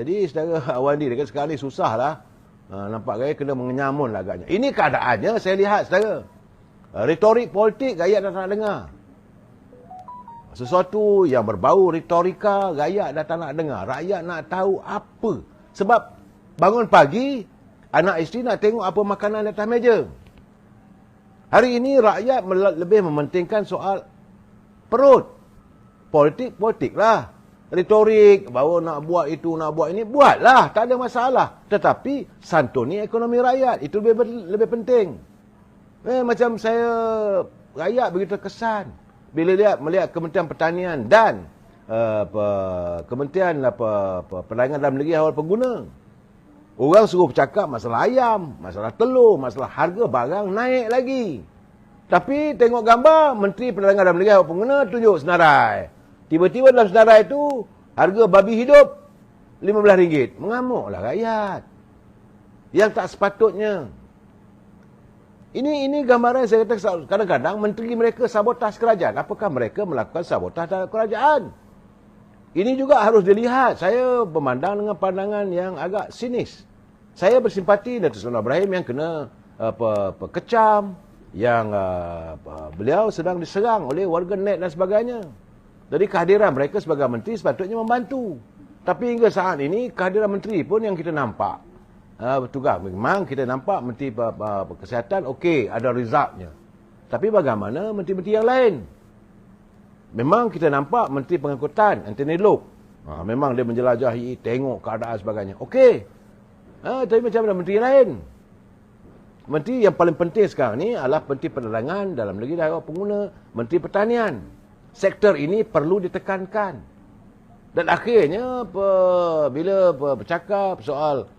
Jadi saudara Awandi dekat sekarang ni susah lah. Nampak gaya kena mengenyamun lah agaknya. Ini keadaannya saya lihat saudara. Retorik politik rakyat dah tak nak dengar. Sesuatu yang berbau retorika rakyat dah tak nak dengar. Rakyat nak tahu apa. Sebab bangun pagi, anak isteri nak tengok apa makanan di atas meja. Hari ini rakyat lebih mementingkan soal perut. Politik lah. Retorik, bahawa nak buat itu, nak buat ini, buatlah, tak ada masalah. Tetapi santuni ekonomi rakyat, itu lebih penting. Macam saya, rakyat begitu kesan bila melihat Kementerian Pertanian dan Kementerian Perdagangan Dalam Negeri Awal Pengguna. Orang suruh bercakap masalah ayam, masalah telur, masalah harga barang naik lagi. Tapi tengok gambar, Menteri Perdagangan Dalam Negeri Awal Pengguna tunjuk senarai. Tiba-tiba dalam senarai itu, harga babi hidup RM15. Mengamuklah rakyat. Yang tak sepatutnya. Ini gambaran saya kata kadang-kadang menteri mereka sabotaj kerajaan. Apakah mereka melakukan sabotaj terhadap kerajaan? Ini juga harus dilihat. Saya memandang dengan pandangan yang agak sinis. Saya bersimpati Datuk Seri Anwar Ibrahim yang kena kecam, yang beliau sedang diserang oleh warga net dan sebagainya. Jadi kehadiran mereka sebagai menteri sepatutnya membantu. Tapi hingga saat ini kehadiran menteri pun yang kita nampak. Bertugas. Memang kita nampak menteri kesihatan okey, ada resultnya. Tapi bagaimana menteri-menteri yang lain? Memang kita nampak menteri pengangkutan Anthony Loke. Memang dia menjelajahi, tengok keadaan sebagainya. Okey. Tapi macam mana menteri lain? Menteri yang paling penting sekarang ni adalah Menteri Perdagangan Dalam Negeri dan Awal Pengguna, Menteri Pertanian. Sektor ini perlu ditekankan. Dan akhirnya bila bercakap soal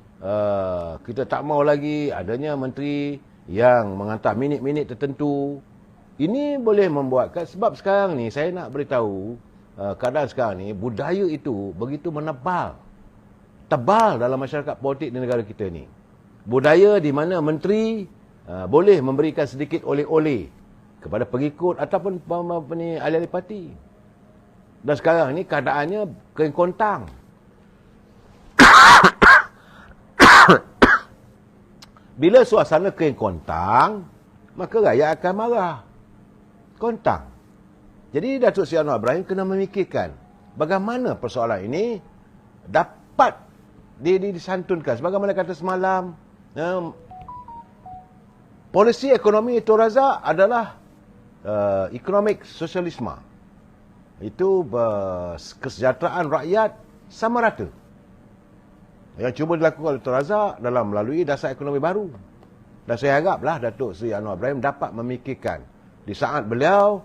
kita tak mau lagi adanya menteri yang menghantar minit-minit tertentu, ini boleh membuatkan, sebab sekarang ni saya nak beritahu keadaan sekarang ni budaya itu begitu menebal, tebal dalam masyarakat politik di negara kita ni. Budaya di mana menteri boleh memberikan sedikit oleh-oleh kepada pengikut ataupun ahli-ahli parti. Dan sekarang ni keadaannya kering kontang. Bila suasana kering kontang, maka rakyat akan marah. Kontang. Jadi Datuk Seri Anwar Ibrahim kena memikirkan bagaimana persoalan ini dapat disantunkan. Sebagaimana kata semalam, polisi ekonomi Tun Razak adalah economic sosialisme. Itu kesejahteraan rakyat sama rata. Yang cuba dilakukan oleh Tun Razak dalam melalui dasar ekonomi baru. Dan saya haraplah Datuk Seri Anwar Ibrahim dapat memikirkan di saat beliau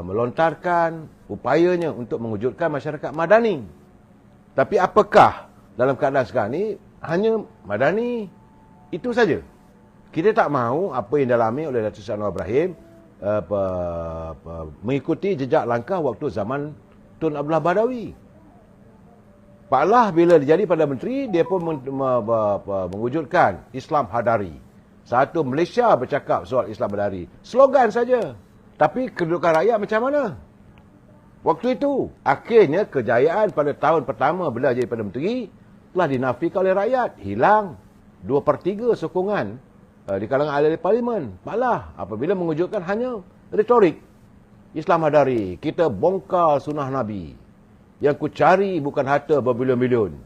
melontarkan upayanya untuk mewujudkan masyarakat madani. Tapi apakah dalam keadaan sekarang ni hanya madani itu saja? Kita tak mahu apa yang dialami oleh Datuk Seri Anwar Ibrahim mengikuti jejak langkah waktu zaman Tun Abdullah Badawi. Pak Lah bila dia jadi Perdana Menteri, dia pun mewujudkan Islam Hadari. Satu Malaysia bercakap soal Islam Hadari. Slogan saja. Tapi kedudukan rakyat macam mana? Waktu itu, akhirnya kejayaan pada tahun pertama bila jadi Perdana Menteri telah dinafikan oleh rakyat. Hilang 2/3 sokongan di kalangan ahli parlimen. Pak Lah apabila mewujudkan hanya retorik Islam Hadari. Kita bongkar sunnah Nabi. Yang ku cari bukan harta berbilion-bilion.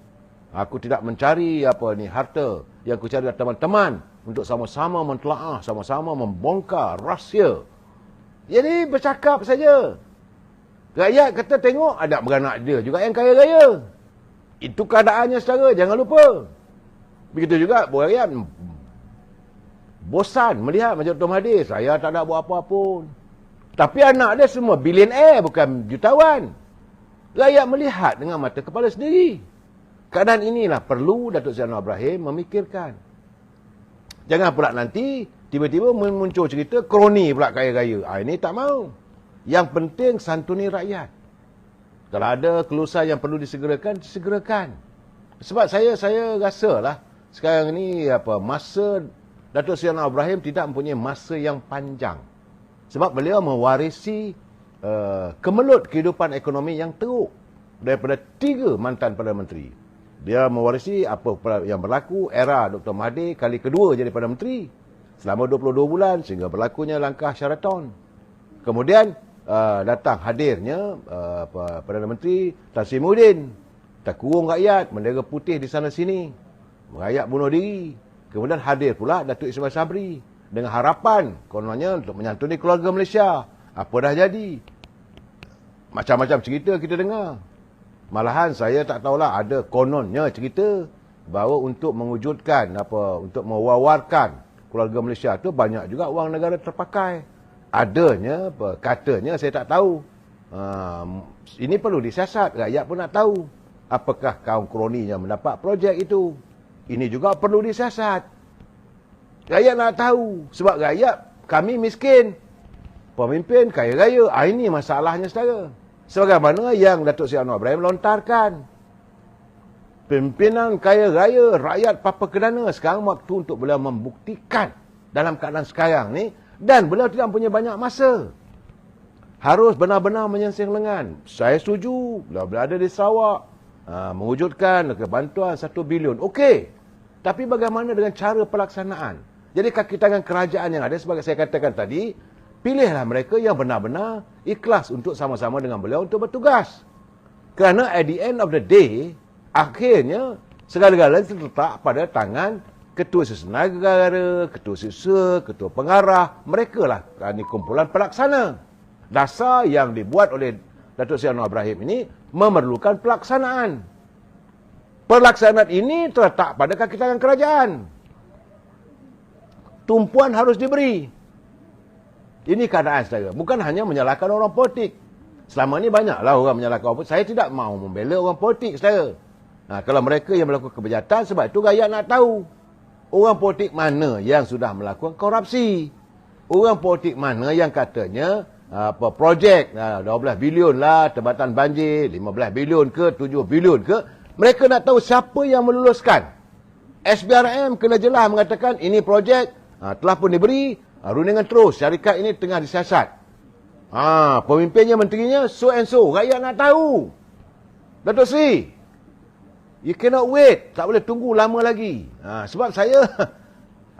Aku tidak mencari harta. Yang ku cari adalah teman-teman untuk sama-sama mentelaah, sama-sama membongkar rahsia. Jadi bercakap saja. Rakyat kata tengok ada beranak dia juga yang kaya raya. Itu keadaannya saudara, jangan lupa. Begitu juga rakyat bosan melihat macam Tuan Mahathir, saya tak nak buat apa-apa pun. Tapi anak dia semua billionaire, bukan jutawan. Rakyat melihat dengan mata kepala sendiri. Keadaan inilah perlu Datuk Seri Anwar Ibrahim memikirkan. Jangan pula nanti tiba-tiba muncul cerita kroni pula kaya-kaya. Ini tak mau. Yang penting santuni rakyat. Kalau ada kelulusan yang perlu disegerakan, disegerakan. Sebab saya rasalah sekarang ni masa Datuk Seri Anwar Ibrahim tidak mempunyai masa yang panjang. Sebab beliau mewarisi kemelut kehidupan ekonomi yang teruk daripada 3 mantan Perdana Menteri. Dia mewarisi apa yang berlaku era Dr. Mahathir kali kedua jadi Perdana Menteri selama 22 bulan sehingga berlakunya langkah Sheraton. Kemudian datang hadirnya Perdana Menteri Tan Sri Muhyiddin, tak kurung rakyat, bendera putih di sana sini, rakyat bunuh diri. Kemudian hadir pula Datuk Ismail Sabri dengan harapan kononnya untuk menyantuni keluarga Malaysia. Apa dah jadi? Macam-macam cerita kita dengar. Malahan saya tak tahulah, ada kononnya cerita bahawa untuk mewujudkan untuk mewawarkan keluarga Malaysia tu banyak juga wang negara terpakai. Adanya katanya saya tak tahu. Ini perlu disiasat, rakyat pun nak tahu apakah kaum kroni yang mendapat projek itu. Ini juga perlu disiasat. Rakyat nak tahu sebab rakyat kami miskin. Pemimpin kaya raya. Ini masalahnya saudara. Sebagaimana yang Datuk Seri Anwar Ibrahim lontarkan. Pimpinan kaya raya, rakyat papa kedana. Sekarang waktu untuk beliau membuktikan dalam keadaan sekarang ni. Dan beliau tidak punya banyak masa. Harus benar-benar menyensing lengan. Saya setuju. Beliau berada di Sarawak. Mewujudkan bantuan 1 bilion. Okey. Tapi bagaimana dengan cara pelaksanaan? Jadi kaki tangan kerajaan yang ada, sebagai saya katakan tadi, pilihlah mereka yang benar-benar ikhlas untuk sama-sama dengan beliau untuk bertugas. Kerana at the end of the day, akhirnya segala-galanya terletak pada tangan Ketua Sesena Negara, Ketua Sisa, Ketua Pengarah. Mereka lah kumpulan pelaksana. Dasar yang dibuat oleh Datuk Seri Anwar Ibrahim ini memerlukan pelaksanaan. Pelaksanaan ini terletak pada kaki tangan kerajaan. Tumpuan harus diberi. Ini keadaan saudara. Bukan hanya menyalahkan orang politik. Selama ini banyaklah orang menyalahkan orang politik. Saya tidak mahu membela orang politik saudara. Kalau mereka yang melakukan kejahatan, sebab itu rakyat nak tahu. Orang politik mana yang sudah melakukan korupsi. Orang politik mana yang katanya projek 12 bilion lah, tempatan banjir, 15 bilion ke, 7 bilion ke. Mereka nak tahu siapa yang meluluskan. SBRM kena jelas mengatakan ini projek telah pun diberi, rundingan terus, syarikat ini tengah disiasat. Pemimpinnya, menterinya, so and so. Rakyat nak tahu. Datuk Seri, you cannot wait. Tak boleh tunggu lama lagi. Sebab saya,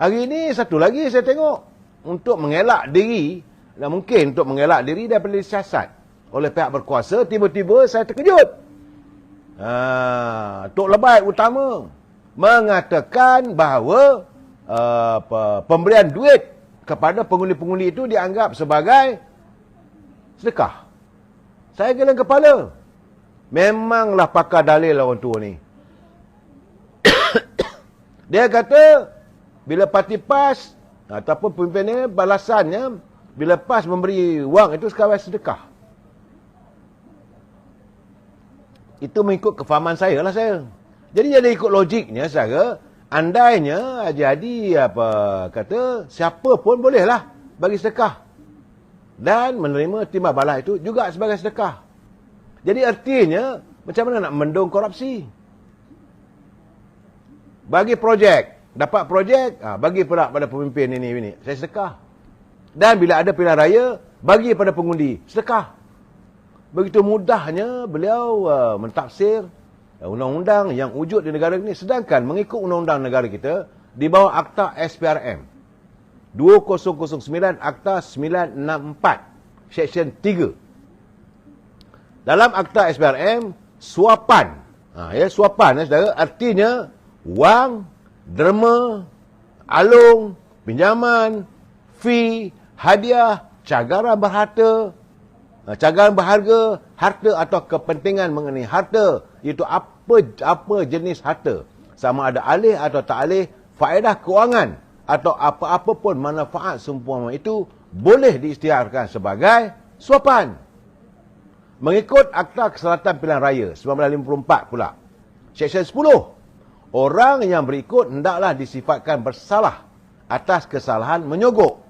hari ini satu lagi saya tengok, untuk mengelak diri, dan mungkin untuk mengelak diri daripada disiasat oleh pihak berkuasa, tiba-tiba saya terkejut. Tok Lebat utama mengatakan bahawa pemberian duit kepada pengundi-pengundi itu dianggap sebagai sedekah. Saya geleng kepala. Memanglah pakar dalil orang tua ni. Dia kata bila parti PAS ataupun pemimpinnya balasannya bila PAS memberi wang itu sebagai sedekah. Itu mengikut kefahaman saya lah saya. Jadi ikut logiknya saudara, andainya jadi siapa pun bolehlah bagi sedekah. Dan menerima timbal balas itu juga sebagai sedekah. Jadi artinya macam mana nak mendung korupsi? Bagi projek, dapat projek, bagi pula pada pemimpin ini. Saya sedekah. Dan bila ada pilihan raya, bagi pada pengundi, sedekah. Begitu mudahnya beliau mentafsir undang-undang yang wujud di negara ini. Sedangkan mengikut undang-undang negara kita, di bawah Akta SPRM 2009 Akta 964 Seksyen 3. Dalam Akta SPRM, suapan. Suapan saudara, artinya wang, derma, alung, pinjaman, fee, hadiah, cagaran berharga, harta atau kepentingan mengenai harta, iaitu apa jenis harta, sama ada alih atau tak alih, faedah kewangan atau apa-apa pun manfaat seumpama itu boleh diisytiharkan sebagai suapan. Mengikut Akta Keselamatan Pilihan Raya 1954 pula, Seksyen 10, orang yang berikut hendaklah disifatkan bersalah atas kesalahan menyogok,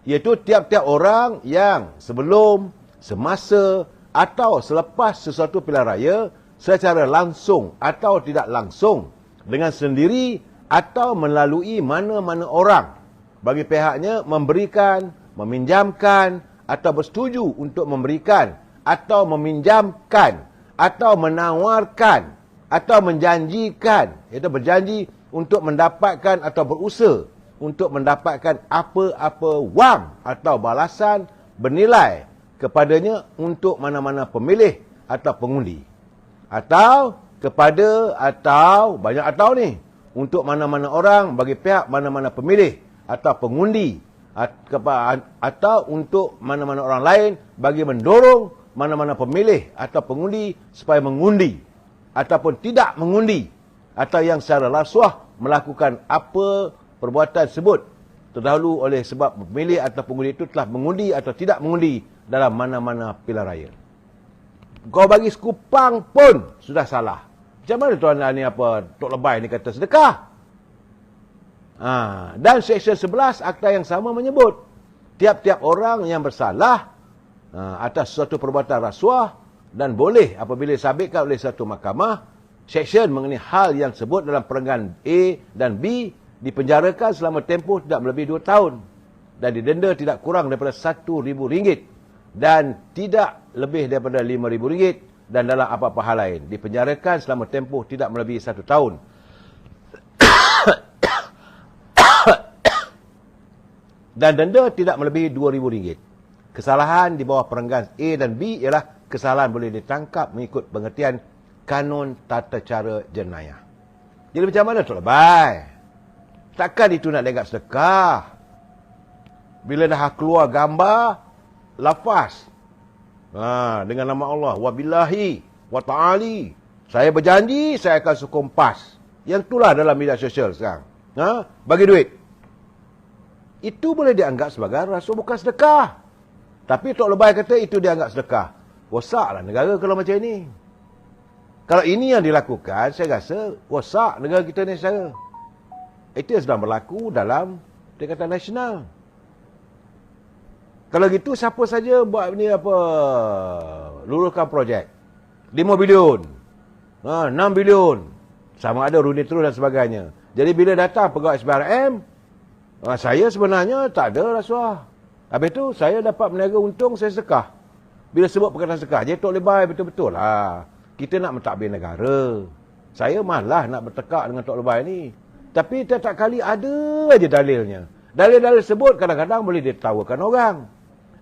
iaitu tiap-tiap orang yang sebelum, semasa atau selepas sesuatu pilihan raya secara langsung atau tidak langsung dengan sendiri atau melalui mana-mana orang bagi pihaknya memberikan, meminjamkan atau bersetuju untuk memberikan atau meminjamkan atau menawarkan atau menjanjikan, iaitu berjanji untuk mendapatkan atau berusaha untuk mendapatkan apa-apa wang atau balasan bernilai kepadanya untuk mana-mana pemilih atau pengundi. Atau kepada, atau, banyak atau ni, untuk mana-mana orang bagi pihak mana-mana pemilih atau pengundi, atau untuk mana-mana orang lain bagi mendorong mana-mana pemilih atau pengundi supaya mengundi ataupun tidak mengundi, atau yang secara rasuah melakukan apa perbuatan tersebut terdahulu oleh sebab pemilih atau pengundi itu telah mengundi atau tidak mengundi dalam mana-mana pilihan raya. Kau bagi sekupang pun sudah salah. Macam mana tuan ni apa Tok Lebay ni kata sedekah? Dan Seksyen 11 Akta yang sama menyebut tiap-tiap orang yang bersalah atas suatu perbuatan rasuah dan boleh apabila disabitkan oleh satu mahkamah seksyen mengenai hal yang sebut dalam perenggan A dan B dipenjarakan selama tempoh tidak melebihi 2 tahun dan didenda tidak kurang daripada RM1,000 dan tidak lebih daripada RM5,000 dan dalam apa-apa hal lain dipenjarakan selama tempoh tidak melebihi 1 tahun dan denda tidak melebihi RM2,000. Kesalahan di bawah perenggan A dan B ialah kesalahan boleh ditangkap mengikut pengertian kanun tata cara jenayah. Jadi macam mana Tok Lebay? Takkan itu nak dianggap sedekah? Bila dah keluar gambar, lafaz. Dengan nama Allah. Wabillahi wa ta'ali. Saya berjanji, saya akan sokong PAS. Yang itulah dalam media sosial sekarang. Bagi duit. Itu boleh dianggap sebagai rasuah, bukan sedekah. Tapi Tok Lebay kata itu dianggap sedekah. Rosaklah negara kalau macam ini. Kalau ini yang dilakukan, saya rasa rosak negara kita ni secara. Itu yang sedang berlaku dalam Tingkatan Nasional. Kalau gitu, siapa saja buat ni apa, luluhkan projek. 5 bilion, 6 bilion, sama ada runding terus dan sebagainya. Jadi bila datang pegawai SPRM, saya sebenarnya tak ada rasuah. Habis tu, saya dapat meniaga untung, saya sedekah. Bila sebut perkataan sedekah, jadi Tok Lebay betul-betul lah. Kita nak mentadbir negara. Saya malah nak bertekak dengan Tok Lebay ni. Tapi tiap-tiap kali ada aja dalilnya. Dalil-dalil sebut kadang-kadang boleh ditertawakan orang.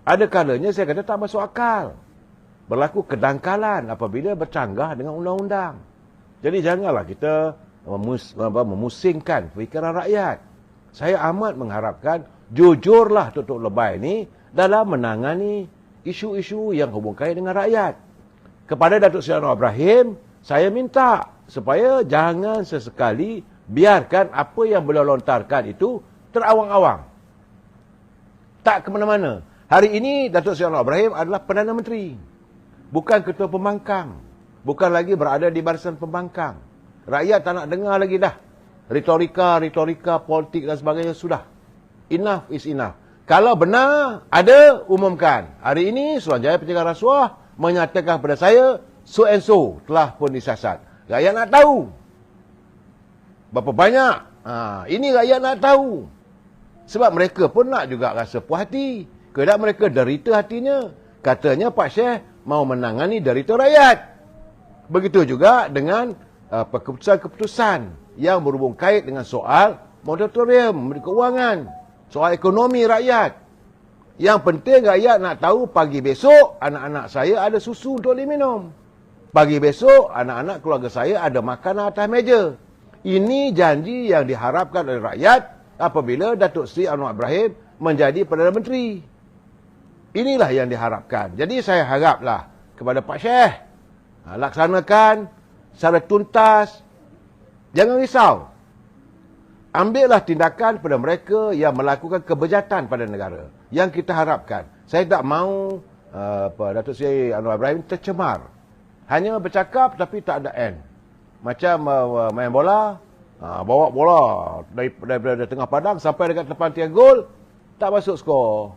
Ada kalanya saya kata tak masuk akal. Berlaku kedangkalan apabila bercanggah dengan undang-undang. Jadi janganlah kita memusingkan fikiran rakyat. Saya amat mengharapkan jujurlah Tok Lebay ni dalam menangani isu-isu yang hubung kait dengan rakyat. Kepada Datuk Seri Anwar Ibrahim, saya minta supaya jangan sesekali biarkan apa yang beliau lontarkan itu terawang-awang. Tak ke mana-mana. Hari ini Datuk Seri Anwar Ibrahim adalah Perdana Menteri. Bukan Ketua Pembangkang. Bukan lagi berada di barisan pembangkang. Rakyat tak nak dengar lagi dah. Retorika politik dan sebagainya sudah. Enough is enough. Kalau benar, ada, umumkan. Hari ini Suruhanjaya Pencegahan Rasuah menyatakan kepada saya, so and so telah pun disasat. Rakyat nak tahu. Berapa banyak? Ini rakyat nak tahu. Sebab mereka pun nak juga rasa puas hati. Kerana mereka derita hatinya. Katanya Pak Syekh mau menangani derita rakyat. Begitu juga dengan keputusan-keputusan yang berhubung kait dengan soal moratorium keuangan. Soal ekonomi rakyat. Yang penting rakyat nak tahu pagi besok anak-anak saya ada susu untuk diminum. Pagi besok anak-anak keluarga saya ada makanan atas meja. Ini janji yang diharapkan oleh rakyat apabila Datuk Seri Anwar Ibrahim menjadi Perdana Menteri. Inilah yang diharapkan. Jadi saya haraplah kepada Pak Syekh, laksanakan secara tuntas. Jangan risau. Ambillah tindakan pada mereka yang melakukan kebejatan pada negara. Yang kita harapkan. Saya tak mahu Datuk Seri Anwar Ibrahim tercemar. Hanya bercakap tapi tak ada end. Macam main bola, bawa bola daripada tengah padang sampai dekat depan tiang gol, tak masuk skor.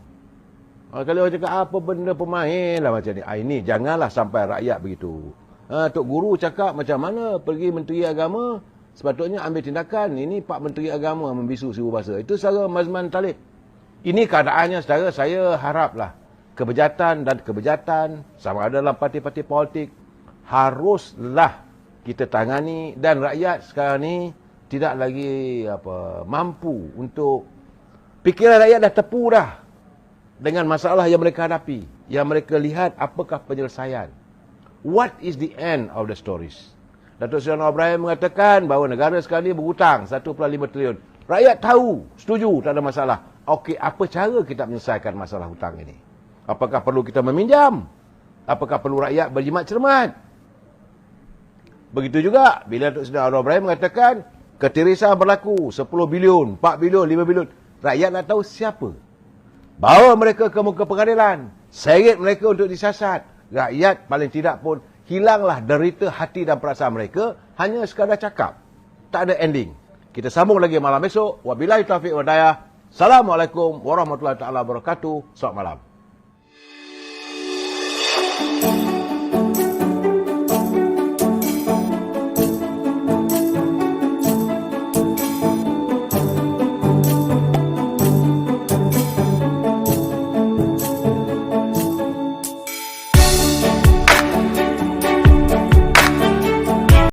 Kalau orang cakap apa benda pemain lah macam ni. Ini janganlah sampai rakyat begitu. Tok Guru cakap macam mana pergi Menteri Agama, sepatutnya ambil tindakan. Ini Pak Menteri Agama membisu seribu bahasa. Itu secara Mazman Talib. Ini keadaannya saudara, saya haraplah kebejatan dan kebejatan sama ada dalam parti-parti politik haruslah kita tangani, dan rakyat sekarang ni tidak lagi mampu untuk, fikiran rakyat dah tepu dah dengan masalah yang mereka hadapi. Yang mereka lihat apakah penyelesaian. What is the end of the stories? Datuk Seri Anwar Ibrahim mengatakan bahawa negara sekarang ni berhutang 1.5 trilion. Rakyat tahu, setuju, tak ada masalah. Okey, apa cara kita menyelesaikan masalah hutang ini? Apakah perlu kita meminjam? Apakah perlu rakyat berjimat cermat? Begitu juga bila Datuk Seri Anwar Ibrahim mengatakan ketirisan berlaku 10 bilion, 4 bilion, 5 bilion. Rakyat nak tahu siapa. Bawa mereka ke muka pengadilan. Seret mereka untuk disiasat. Rakyat paling tidak pun hilanglah derita hati dan perasaan mereka. Hanya sekadar cakap. Tak ada ending. Kita sambung lagi malam esok. Wabillahi taufiq wal hidayah. Assalamualaikum warahmatullahi wabarakatuh. Selamat malam.